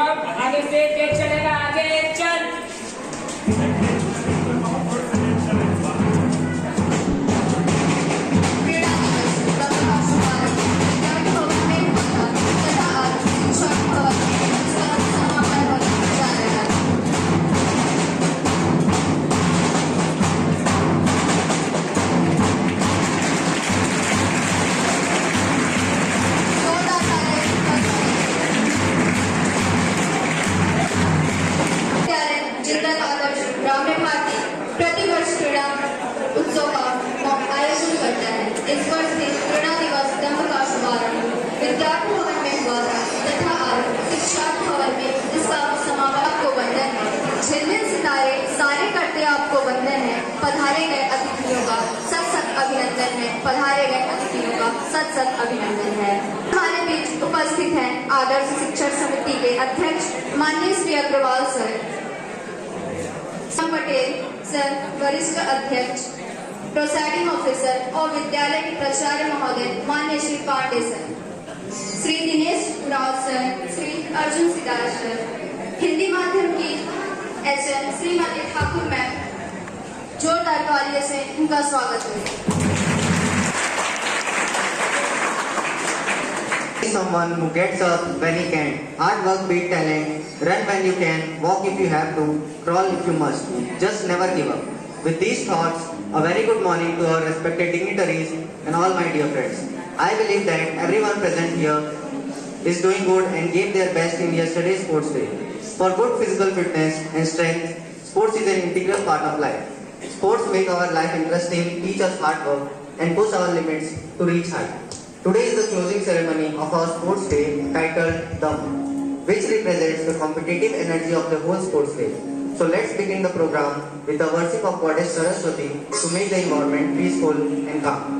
अब आगे से तेज चलेगा, आगे चल। पधारे गए अतिथियों का सत सत अभिनंदन है। पधारे गए अतिथियों का सत सत अभिनंदन है। हमारे बीच उपस्थित हैं आदर्श शिक्षण समिति के अध्यक्ष माननीय श्री अग्रवाल सर, पटेल सर वरिष्ठ अध्यक्ष, प्रोसाइडिंग ऑफिसर और विद्यालय के प्राचार्य महोदय माननीय Shri Pande sir, Shri Dinesh Rao sir, Shri Arjun Sidar sir, Hindi माध्यम की एचएम श्रीमती ठाकुर मैम, जोरदार तालियों से उनका स्वागत है। Someone who gets up when he can, hard work beat talent, run when you can, walk if you have to, crawl if you must, just never give up. With these thoughts, a very good morning to our respected dignitaries and all my dear friends. I believe that everyone present here is doing good and gave their best in yesterday's sports day. For good physical fitness and strength, sports is an integral part of life. Sports make our life interesting, teach us hard work, and push our limits to reach high. Today is the closing ceremony of our sports day titled Dam, which represents the competitive energy of the whole sports day. So let's begin the program with the worship of Goddess Saraswati to make the environment peaceful and calm.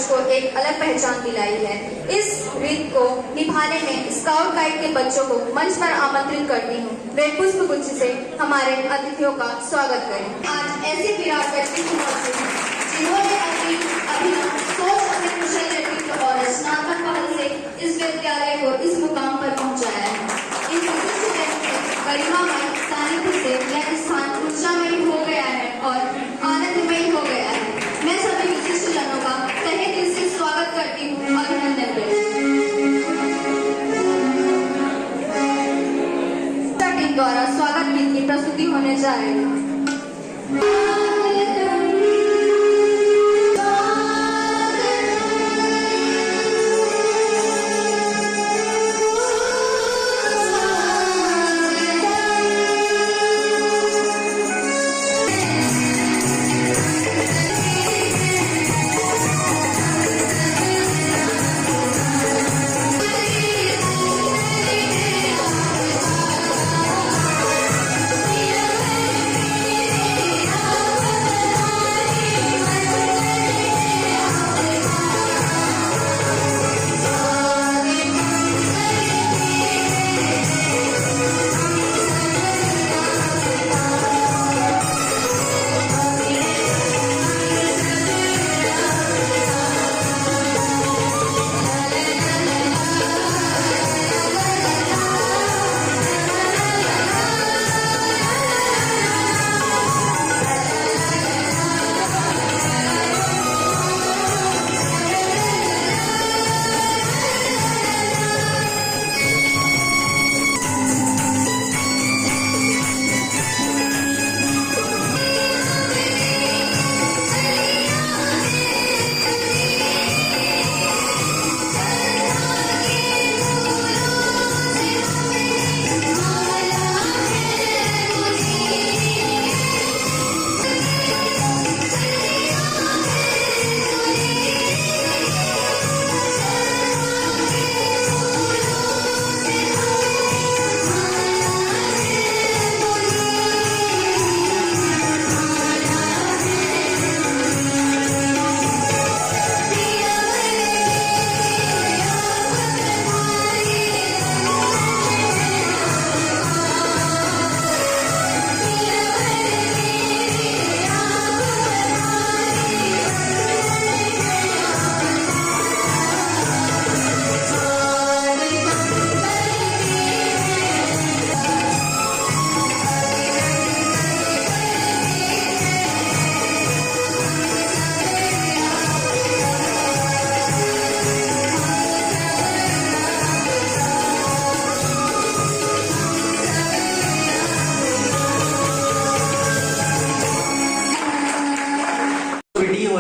को एक अलग पहचान दिलाई है। इस रीत को निभाने में स्काउट गाइड के बच्चों को मंच पर आमंत्रित करती हूँ। वे पुष्प गुच्छ से हमारे अतिथियों का स्वागत करें। आज ऐसे विराट व्यक्तित्व मौजूद हैं जिन्होंने अपनी अभिनव सोच, अपने कुशल व्यक्तित्व और रचनात्मक पहल से इस विद्यालय को इस मुकाम पर पहुँचाया है। इन विशिष्ट व्यक्ति गरिमामय सानिध्य से यह स्थान ऊर्जामयी हो गया है और आनंदमयी हो गया है। मैं सभी विशिष्ट जनों का तहे दिल से स्वागत करती हूँ। अभिनंदन टीम द्वारा स्वागत गीत की प्रस्तुति होने जा रही है।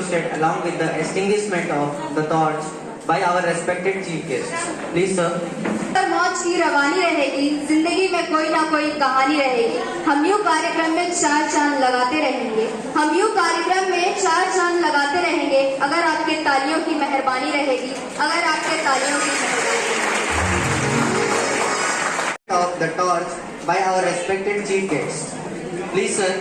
requested along with the extinguishment of the torch by our respected chief guests. Please, sir. मौज की रवानी रहेगी, जिंदगी में कोई ना कोई कहानी रहेगी। हम यूं कार्यक्रम में चार चांद लगाते रहेंगे, हम यूं कार्यक्रम में चार चांद लगाते रहेंगे, अगर आपके तालियों की मेहरबानी रहेगी, अगर आपके तालियों की मेहरबानी Of the torch by our respected chief guests. Please, sir.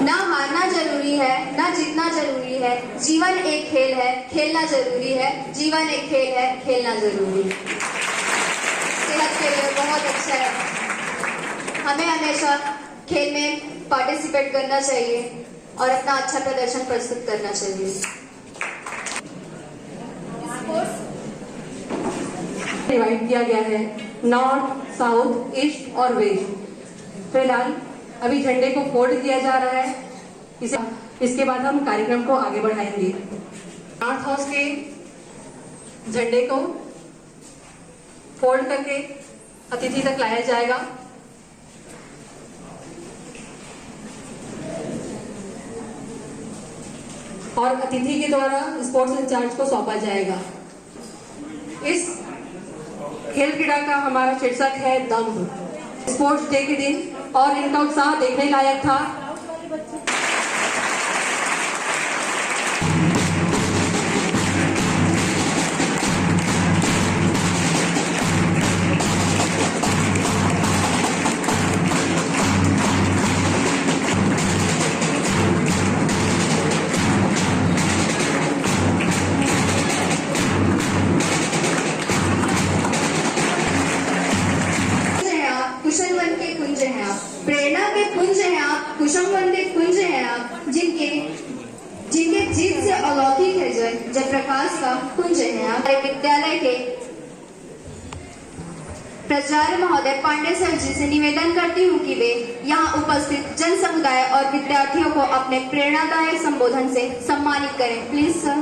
ना हारना जरूरी है, ना जीतना जरूरी है, जीवन एक खेल है, खेलना जरूरी है, जीवन एक खेल है, खेलना जरूरी है। सेहत के लिए बहुत अच्छा है, हमें हमेशा खेल में पार्टिसिपेट करना चाहिए और अपना अच्छा प्रदर्शन प्रस्तुत करना चाहिए। डिवाइड किया गया है नॉर्थ, साउथ, ईस्ट और वेस्ट। फिलहाल अभी झंडे को फोल्ड किया जा रहा है, इसके बाद हम कार्यक्रम को आगे बढ़ाएंगे। नॉर्थ हाउस के झंडे को फोल्ड करके अतिथि तक लाया जाएगा। और अतिथि के द्वारा स्पोर्ट्स इंचार्ज को सौंपा जाएगा। इस खेल क्रीड़ा का हमारा शीर्षक है दम्भ। स्पोर्ट्स डे के दिन और इनका उत्साह देखने लायक था। कुशलवन के कुंज हैं आप, प्रेरणा के पुंज हैं आप, कुशलवन के कुंज हैं आप, जिनके जीत से अलौकिक है जय प्रकाश का कुंज है आप। हमारे विद्यालय के प्राचार्य महोदय पांडे सर जी से निवेदन करती हूँ कि वे यहाँ उपस्थित जन समुदाय और विद्यार्थियों को अपने प्रेरणादायक संबोधन से सम्मानित करें। Please sir.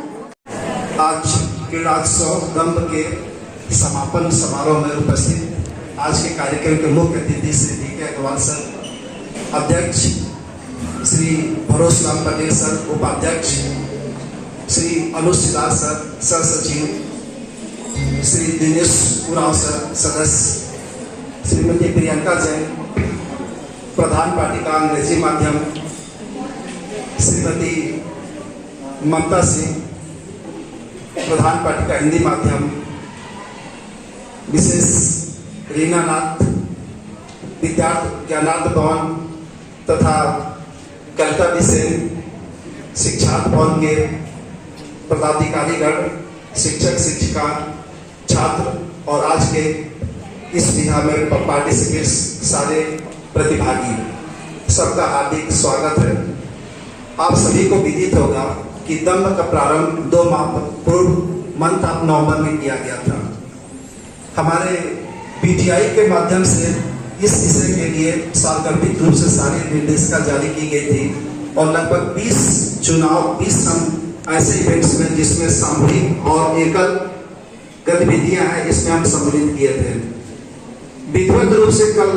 आज क्रीड़ोत्सव दम्भ के समापन समारोह में उपस्थित आज के कार्यक्रम के मुख्य अतिथि श्री डी.के. अग्रवाल सर, अध्यक्ष श्री भरोस राम पटेल सर, उपाध्यक्ष श्री अनुज सिदार सर, सर सचिव श्री दिनेश उराव सर, सदस्य श्रीमती प्रियंका जैन, प्रधान पार्टी का अंग्रेजी माध्यम श्रीमती ममता सिंह, प्रधान पार्टी का हिंदी माध्यम विशेष रीना नाथ, विद्यार्थ ज्ञानार्थ भवन तथा कविता बिसेन, शिक्षार्थ भवन के पदाधिकारीगण, शिक्षक शिक्षिका, छात्र और आज के इस विधा में पार्टिसिपेंट्स सारे प्रतिभागी, सबका हार्दिक स्वागत है। आप सभी को विदित होगा कि दम्भ का प्रारंभ 2 माह पूर्व मंथ ऑफ नवंबर में किया गया था। हमारे पीटीआई के माध्यम से इस विषय के लिए सार्वगर्भित रूप से सारी निर्देशिका जारी की गई थी और लगभग 20 ऐसे इवेंट्स में जिसमें सामूहिक और एकल गतिविधियां हैं, इसमें हम सम्मिलित किए थे। विधिवत रूप से कल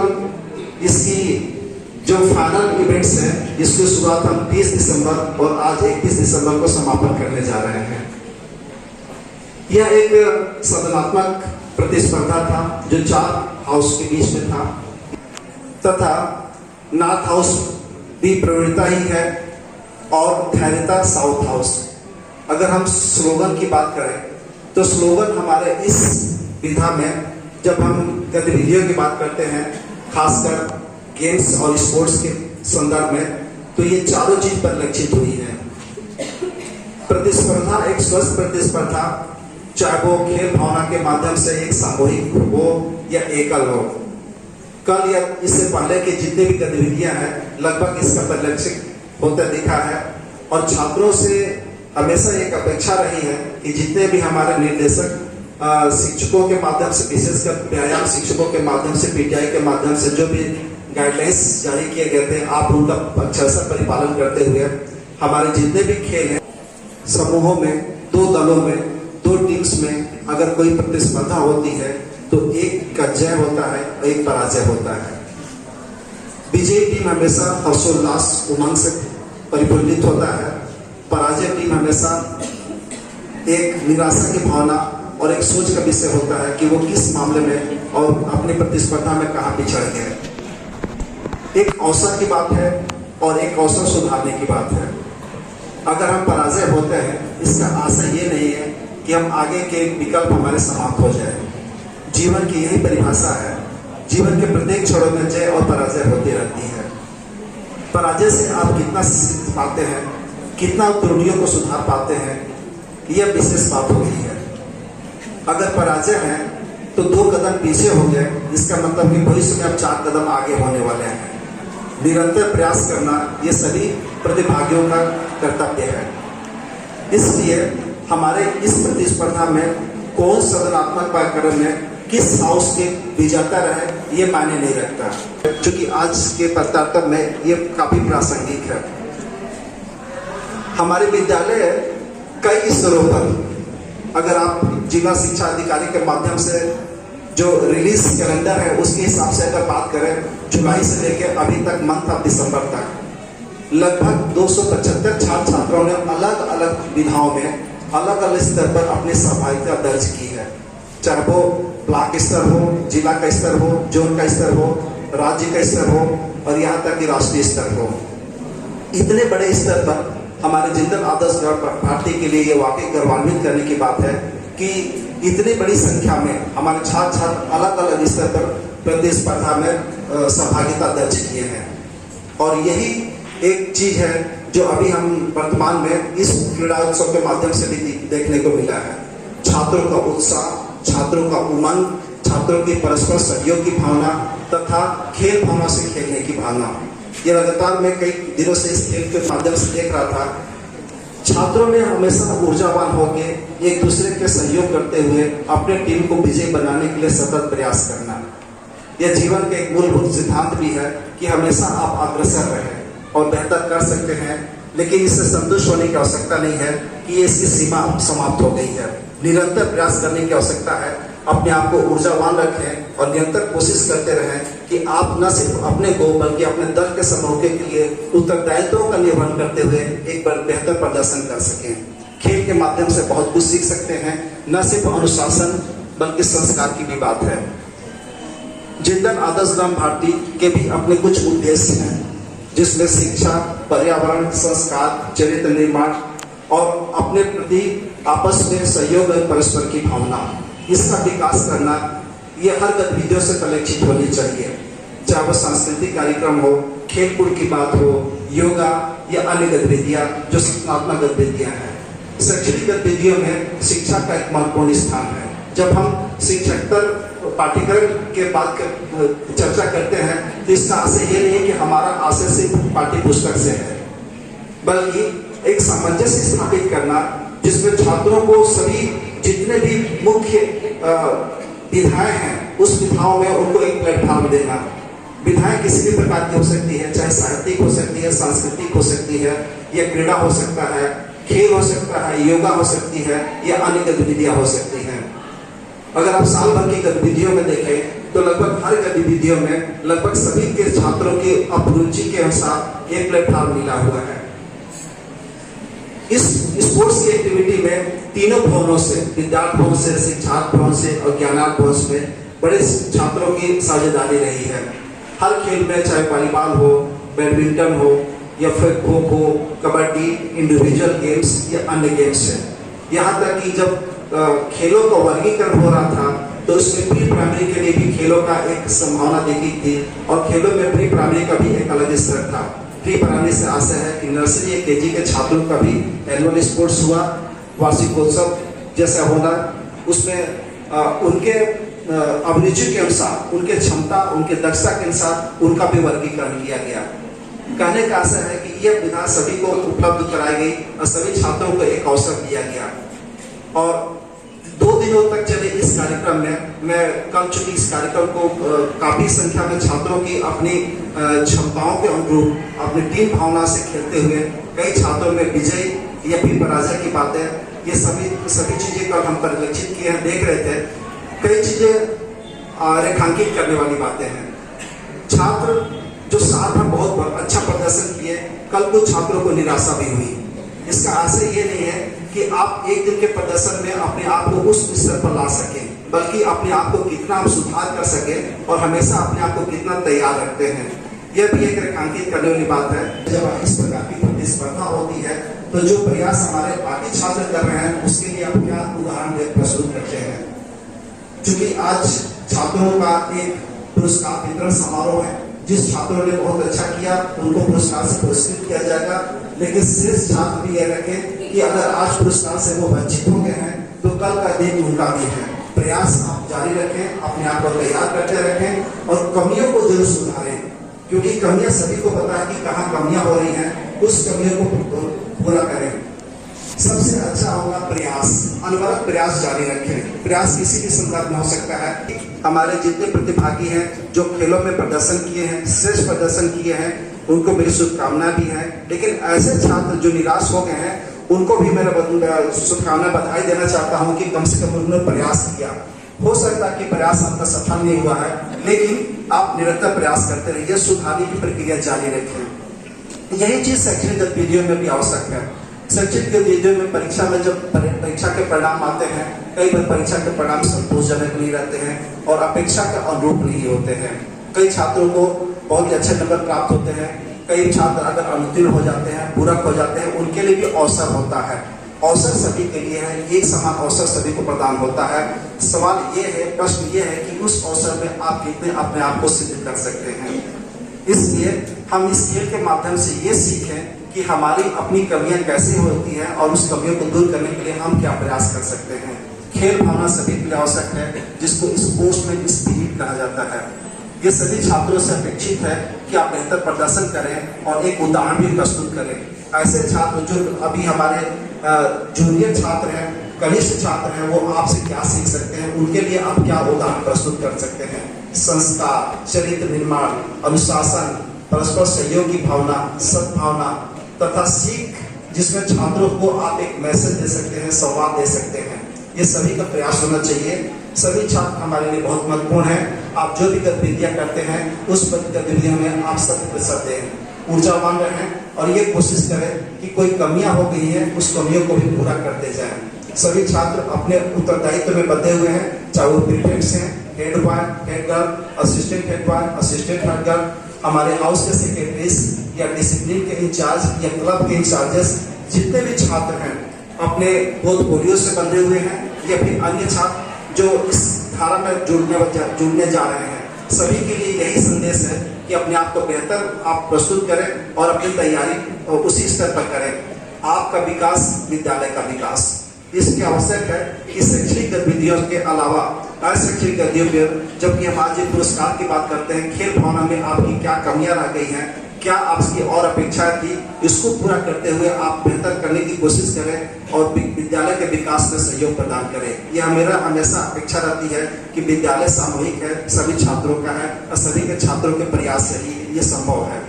इसकी जो फाइनल इवेंट्स हैं, जिसकी शुरुआत हम 30 दिसंबर और आज 31 दिसंबर को समापन करने जा रहे हैं। यह एक सदनात्मक प्रतिस्पर्धा था जो 4 हाउस के बीच में था तथा नॉर्थ हाउस भी प्रवृत्ता ही है और धैर्यता साउथ हाउस। अगर हम स्लोगन की बात करें तो स्लोगन हमारे इस विधा में जब हम गतिविधियों की बात करते हैं, खासकर गेम्स और स्पोर्ट्स के संदर्भ में, तो ये चारों चीज परिलक्षित हुई है। प्रतिस्पर्धा, एक स्वस्थ प्रतिस्पर्धा, चाहे वो खेल भावना के माध्यम से एक सामूहिक हो या एकल हो। कल या इससे पहले के जितने भी गतिविधियां हैं, लगभग इसका परिलक्षित होता दिखा है। और छात्रों से हमेशा एक अपेक्षा रही है कि जितने भी हमारे निर्देशक शिक्षकों के माध्यम से, विशेषकर व्यायाम शिक्षकों के माध्यम से, पीटीआई के माध्यम से जो भी गाइडलाइंस जारी किए गए थे, आप उनका अच्छे से परिपालन करते हुए हमारे जितने भी खेल हैं, समूहों में, 2 दलों में, 2 टीम्स में अगर कोई प्रतिस्पर्धा होती है तो एक का जय होता है और एक पराजय होता है। विजयी टीम हमेशा हर्षोल्लास, उमंग से परिपूर्णित होता है। पराजय टीम हमेशा एक निराशा की भावना और एक सोच का विषय होता है कि वो किस मामले में और अपनी प्रतिस्पर्धा में कहाँ पिछड़ गए। एक अवसर की बात है और एक अवसर सुधारने की बात है। अगर हम पराजय होते हैं, इसका आशय ये नहीं है कि हम आगे के विकल्प हमारे समाप्त हो जाए। जीवन की यही परिभाषा है। जीवन के प्रत्येक क्षणों में जय और पराजय होती रहती है। पराजय से आप कितना सीख पाते हैं, कितना त्रुटियों को सुधार पाते हैं, यह विशेष बात होती है। अगर पराजय है तो 2 कदम पीछे हो गए, इसका मतलब कि भविष्य में अब 4 कदम आगे होने वाले हैं। निरंतर प्रयास करना ये सभी प्रतिभागियों का कर्तव्य है। इसलिए हमारे इस प्रतिस्पर्धा में कौन सदनात्मक कार्यक्रम में किस हाउस के विजेता रहे, ये मायने नहीं रखता, क्योंकि आज के वार्तालाप में ये काफी प्रासंगिक है। हमारे विद्यालय कई स्तरों पर, अगर आप जिला शिक्षा अधिकारी के माध्यम से जो रिलीज कैलेंडर है उसके हिसाब से अगर बात करें, जुलाई से लेकर अभी तक मंथ ऑफ दिसंबर तक लगभग 275 छात्र छात्राओं ने अलग अलग विधाओं में अलग अलग स्तर पर अपनी सहभागिता दर्ज की है। चाहे वो ब्लॉक स्तर हो, जिला का स्तर हो, जोन का स्तर हो, राज्य का स्तर हो और यहाँ तक कि राष्ट्रीय स्तर हो। इतने बड़े स्तर पर हमारे जिंदल आदर्श भारती के लिए ये वाकई गौरवान्वित करने की बात है कि इतनी बड़ी संख्या में हमारे छात्र छात्र अलग अलग स्तर पर प्रतिस्पर्धा में सहभागिता दर्ज किए हैं। और यही एक चीज है जो अभी हम वर्तमान में इस क्रीड़ा उत्सव के माध्यम से भी देखने को मिला है। छात्रों का उत्साह, छात्रों का उमंग, छात्रों की परस्पर सहयोग की भावना तथा खेल भावना से खेलने की भावना, ये लगातार मैं कई दिनों से इस खेल के माध्यम से देख रहा था। छात्रों में हमेशा ऊर्जावान होकर एक दूसरे के सहयोग करते हुए अपने टीम को विजयी बनाने के लिए सतत प्रयास करना, यह जीवन का एक मूलभूत सिद्धांत भी है कि हमेशा आप अग्रसर रहें और बेहतर कर सकते हैं। लेकिन इससे संतुष्ट होने की आवश्यकता नहीं है कि इसकी सीमा समाप्त हो गई है। निरंतर प्रयास करने की आवश्यकता है। अपने आप को ऊर्जावान रखें और निरंतर कोशिश करते रहें कि आप न सिर्फ अपने को बल्कि अपने दल के समूह के लिए उत्तरदायित्वों का निर्वहन करते हुए एक बार बेहतर प्रदर्शन कर सकें। खेल के माध्यम से बहुत कुछ सीख सकते हैं, न सिर्फ अनुशासन बल्कि संस्कार की भी बात है। जिंदल आदर्श ग्राम भारती के भी अपने कुछ उद्देश्य हैं, जिसमें शिक्षा, पर्यावरण, संस्कार, चरित्र निर्माण और अपने प्रति आपस में सहयोग और परस्पर की भावना, इसका विकास करना, ये हर गतिविधियों से परिलक्षित होनी चाहिए। चाहे वो सांस्कृतिक कार्यक्रम हो, खेल-कूद की बात हो, योगा या अन्य गतिविधियां जो सूचनात्मक गतिविधियां हैं। शैक्षणिक गतिविधियों में शिक्षा का एक महत्वपूर्ण स्थान है। जब हम शिक्षकेतर पाठ्यक्रम के बात चर्चा करते हैं तो इसका आशय ये नहीं है कि हमारा आशय सिर्फ पाठ्य पुस्तक से है, बल्कि एक सामंजस्य स्थापित करना जिसमें छात्रों को सभी जितने भी मुख्य विधाएं हैं उस विधाओं में उनको एक प्लेटफॉर्म देना। विधाएं किसी भी प्रकार की हो सकती है, चाहे साहित्यिक हो सकती है, सांस्कृतिक हो सकती है, या क्रीड़ा हो सकता है, खेल हो सकता है, योगा हो सकती है या अन्य गतिविधियां हो सकती हैं। अगर आप साल भर की गतिविधियों में देखें तो लगभग हर गतिविधियों में लगभग सभी के छात्रों की अभिरुचि के अनुसार एक प्लेटफॉर्म मिला हुआ है। इस स्पोर्ट्स की एक्टिविटी में तीनों भवनों से, विद्यार्थी भवन से, शिक्षार्थ भवन से और ज्ञानार्थ भवन में बड़े छात्रों की साझेदारी रही है। हर खेल में, चाहे वॉलीबॉल हो, बैडमिंटन हो या फिर खो-खो, कबड्डी, इंडिविजुअल गेम्स या अन्य गेम्स है। यहाँ तक कि जब खेलों का वर्गीकरण हो रहा था तो उसमें प्री प्राइमरी के लिए भी खेलों का एक संभावना देखी थी और खेलों में प्री प्राइमरी का भी एक अलग स्तर था। प्री प्राइमरी से आशा है कि नर्सरी या केजी के छात्रों का भी एनुअल स्पोर्ट्स हुआ, वार्षिकोत्सव जैसा होना, उसमें उनके अभिरुचि के अनुसार, उनके क्षमता, उनके दक्षता के अनुसार उनका भी वर्गीकरण किया गया। कहने का आशा है कि यह विधा सभी को उपलब्ध कराई गई और सभी छात्रों को एक अवसर दिया गया। और 2 दिनों तक चले इस कार्यक्रम में मैं कल चुकी इस कार्यक्रम को काफी संख्या में छात्रों की अपनी क्षमताओं के अनुरूप अपनी टीम भावना से खेलते हुए कई छात्रों में विजय या फिर पराजय की बातें, ये सभी चीजें कल हम परिलक्षित किए हैं, देख रहे थे। कई चीजें रेखांकित करने वाली बातें हैं। छात्र जो साल भर बहुत अच्छा प्रदर्शन किए, कल कुछ छात्रों को निराशा भी हुई। इसका आशय ये नहीं है कि आप एक दिन के प्रदर्शन में अपने आप को उस स्तर पर ला सके, बल्कि अपने आप को कितना आप सुधार कर सके और हमेशा अपने आप को कितना तैयार रखते हैं, यह भी एक रेखांकित करने वाली बात है। जब इस प्रकार की प्रतिस्पर्धा होती है तो जो प्रयास हमारे बाकी छात्र कर रहे हैं उसके लिए आप क्या उदाहरण प्रस्तुत करते हैं। क्योंकि आज छात्रों का एक पुरस्कार वितरण समारोह है, जिस छात्रों ने बहुत अच्छा किया उनको पुरस्कार से पुरस्कृत किया जाएगा, लेकिन शेष छात्र भी यह रखें कि अगर आज पुरस्कार से वो वंचित हो गए हैं तो कल का दिन उनका भी है। प्रयास आप जारी रखें, अपने आप को तैयार करते रखें और कमियों को जरूर सुधारें, क्योंकि कमियां सभी को पता है कि कहाँ कमियां हो रही हैं, उस कमियों को पूरा करें। सबसे अच्छा होगा प्रयास, अनवरत प्रयास जारी रखें। प्रयास किसी भी संदर्भ में हो सकता है। हमारे जितने प्रतिभागी हैं जो खेलों में प्रदर्शन किए हैं, श्रेष्ठ प्रदर्शन किए हैं, उनको मेरी शुभकामना भी है। लेकिन ऐसे छात्र जो निराश हो गए हैं उनको भी मेरा शुभकामना बधाई देना चाहता हूं कि कम से कम उन्होंने प्रयास किया। हो सकता है कि प्रयास आपका सफल नहीं हुआ है, लेकिन आप निरंतर प्रयास करते रहिए, सुधारने की प्रक्रिया जारी रखें। यही चीज शैक्षणिक गतिविधियों में भी आवश्यक है। शैक्षणिक गतिविधियों में परीक्षा में जब परीक्षा के परिणाम आते हैं, कई बार परीक्षा के परिणाम संतोषजनक नहीं रहते हैं और अपेक्षा के अनुरूप नहीं होते हैं। कई छात्रों को बहुत ही अच्छे नंबर प्राप्त होते हैं, कई छात्र अगर अनुत्तीर्ण हो जाते हैं, पूरक हो जाते हैं, उनके लिए भी अवसर होता है। अवसर सभी के लिए है, एक समान अवसर सभी को प्रदान होता है। सवाल ये है, प्रश्न ये है कि उस अवसर में आप कितने अपने आप को सिद्ध कर सकते हैं। इसलिए हम इस खेल के माध्यम से ये सीखें कि हमारी अपनी कमियां कैसे होती हैं और उस कमियों को दूर करने के लिए हम क्या प्रयास कर सकते हैं। खेल भावना सभी के लिए आवश्यक है, जिसको स्पोर्ट्समैन स्पिरिट कहा जाता है। ये सभी छात्रों से अपेक्षित है कि आप बेहतर प्रदर्शन करें और एक उदाहरण भी प्रस्तुत करें। ऐसे छात्र जो अभी हमारे जूनियर छात्र हैं, कनिष्ठ छात्र हैं, वो आपसे क्या सीख सकते हैं, उनके लिए आप क्या उदाहरण प्रस्तुत कर सकते हैं। संस्कार, चरित्र निर्माण, अनुशासन, परस्पर सहयोग की भावना, सद्भावना तथा सीख, जिसमें छात्रों को आप एक मैसेज दे सकते हैं, संवाद दे सकते हैं, ये सभी का प्रयास होना चाहिए। सभी छात्र हमारे लिए बहुत महत्वपूर्ण है। आप जो भी गतिविधियां करते हैं उस गतिविधियों में आप 100% दें, ऊर्जावान रहें और ये कोशिश करें कि कोई कमियां हो गई है उस कमियों को भी पूरा करते जाएं। सभी छात्र अपने उत्तरदायित्व में बंधे हुए हैं, चाहे वो प्रीफेक्ट्स हैं, head boy, head girl, assistant head boy, assistant head girl, हमारे हाउस के सेक्रेटरीज या डिसिप्लिन के इंचार्ज या क्लब के इंचार्जेस, जितने भी छात्र हैं अपने पोर्टफोलियो से बंधे हुए हैं या फिर अन्य छात्र जो इस धारा में जुड़ने जा रहे हैं, सभी के लिए यही संदेश है कि अपने आप को बेहतर आप प्रस्तुत करें और अपनी तैयारी उसी स्तर पर करें। आपका विकास विद्यालय का विकास, इसके आवश्यक है कि शैक्षणिक गतिविधियों के अलावा अशैक्षणिक गतिविधियों पर, जबकि हम आज पुरस्कार की बात करते हैं, खेल भावना में आपकी क्या कमियां रह गई हैं, क्या आपकी और अपेक्षाएं थी, इसको पूरा करते हुए आप बेहतर करने की कोशिश करें और विद्यालय के विकास में सहयोग प्रदान करें। यह मेरा हमेशा अपेक्षा रहती है कि विद्यालय सामूहिक है, सभी छात्रों का है और सभी के छात्रों के प्रयास से ही ये संभव है।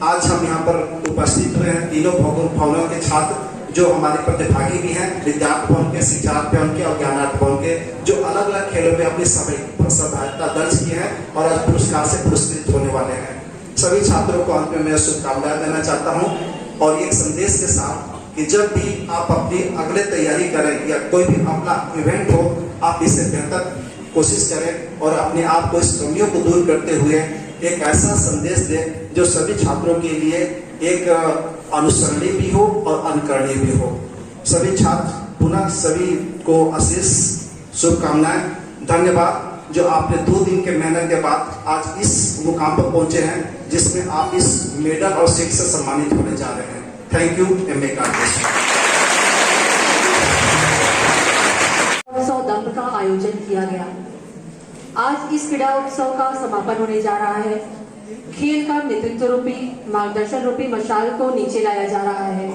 आज हम यहाँ पर उपस्थित हुए हैं तीनों भवनों के छात्र जो हमारे प्रतिभागी भी हैं, विद्यार्थी भवन के, शिक्षार्थ भवन के और ज्ञानार्थ भवन के, जो अलग अलग खेलों में अपनी सहभागिता दर्ज किए हैं और आज पुरस्कार से पुरस्कृत होने वाले हैं। सभी छात्रों को अंत में मैं शुभकामनाएं देना चाहता हूं और एक संदेश के साथ कि जब भी आप अपनी अगले तैयारी करें या कोई भी अपना इवेंट हो, आप इसे बेहतर कोशिश करें और अपने आप को इस कमियों को दूर करते हुए एक ऐसा संदेश दें जो सभी छात्रों के लिए एक अनुसरणीय भी हो और अनुकरणीय भी हो। सभी छात्र पुनः सभी को अशेष शुभकामनाएं। धन्यवाद जो आपने 2 दिन के मेहनत के बाद आज इस मुकाम पर पहुंचे हैं जिसमें आप इस मेडल और सीट से सम्मानित होने जा रहे हैं। Thank you and may God bless you. उत्सव दंभ का आयोजन किया गया। आज इस क्रीड़ा उत्सव का समापन होने जा रहा है। खेल का नेतृत्व रूपी मार्गदर्शन रूपी मशाल को नीचे लाया जा रहा है।